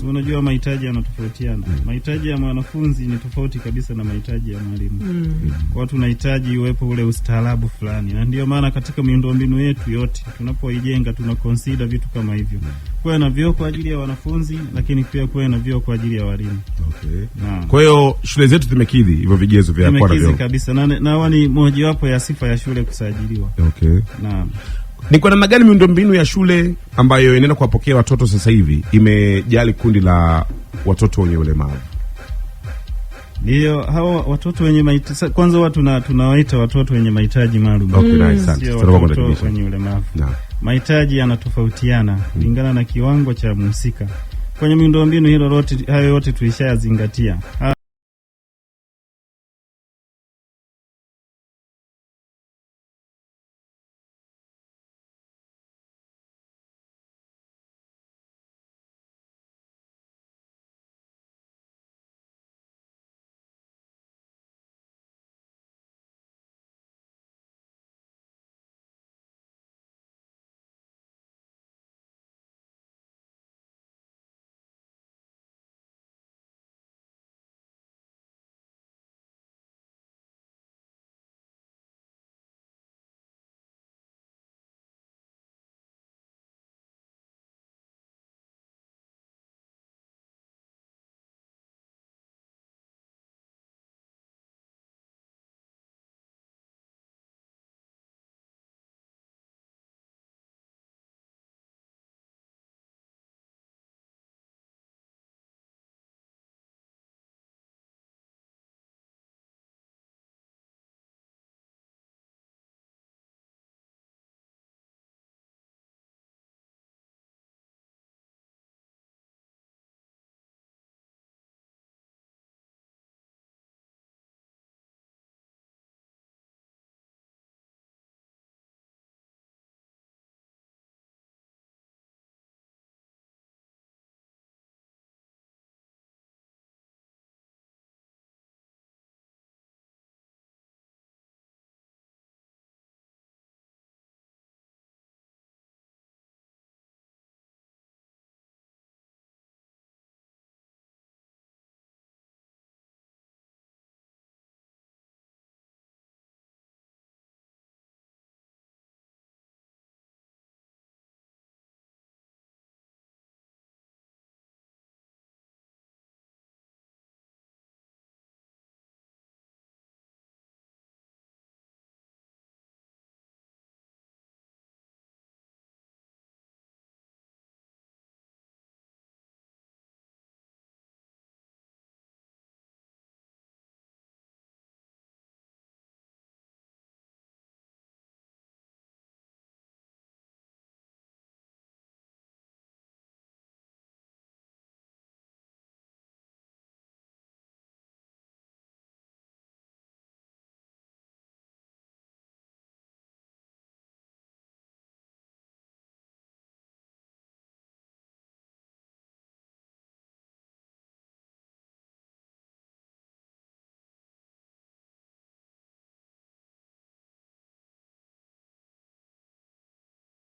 Unajua mahitaji yanatofautiana. Mahitaji ya mwanafunzi ni tofauti kabisa na mahitaji ya mwalimu. Kwa tunahitaji uwepo ule ustaarabu fulani. Na ndio maana katika miundombinu yetu yote tunapoijenga tuna consider vitu kama hivyo. Kuwe na vyoo kwa ajili ya wanafunzi, lakini pia kuwe na vyoo kwa ajili ya walimu. Okay. Kwa hiyo shule zetu zimekidhi hivyo vigezo vya kwa vyoo. Kabisa. Na ni mojawapo ya sifa ya shule kusajiliwa. Okay. Naam. Ni kwa namna gani miundombinu ya shule ambayo inaenda kuwapokea watoto sasa hivi imejali kundi la watoto wenye ulemavu? Ndio, hao watoto wenye mahitaji kwanza tunawaita watoto wenye mahitaji maalum. Okay, nice. Asante. Watoto wenye ulemavu. Mahitaji yanatofautiana kulingana na kiwango cha mhusika. Kwenye miundombinu hayo yote tulishayazingatia.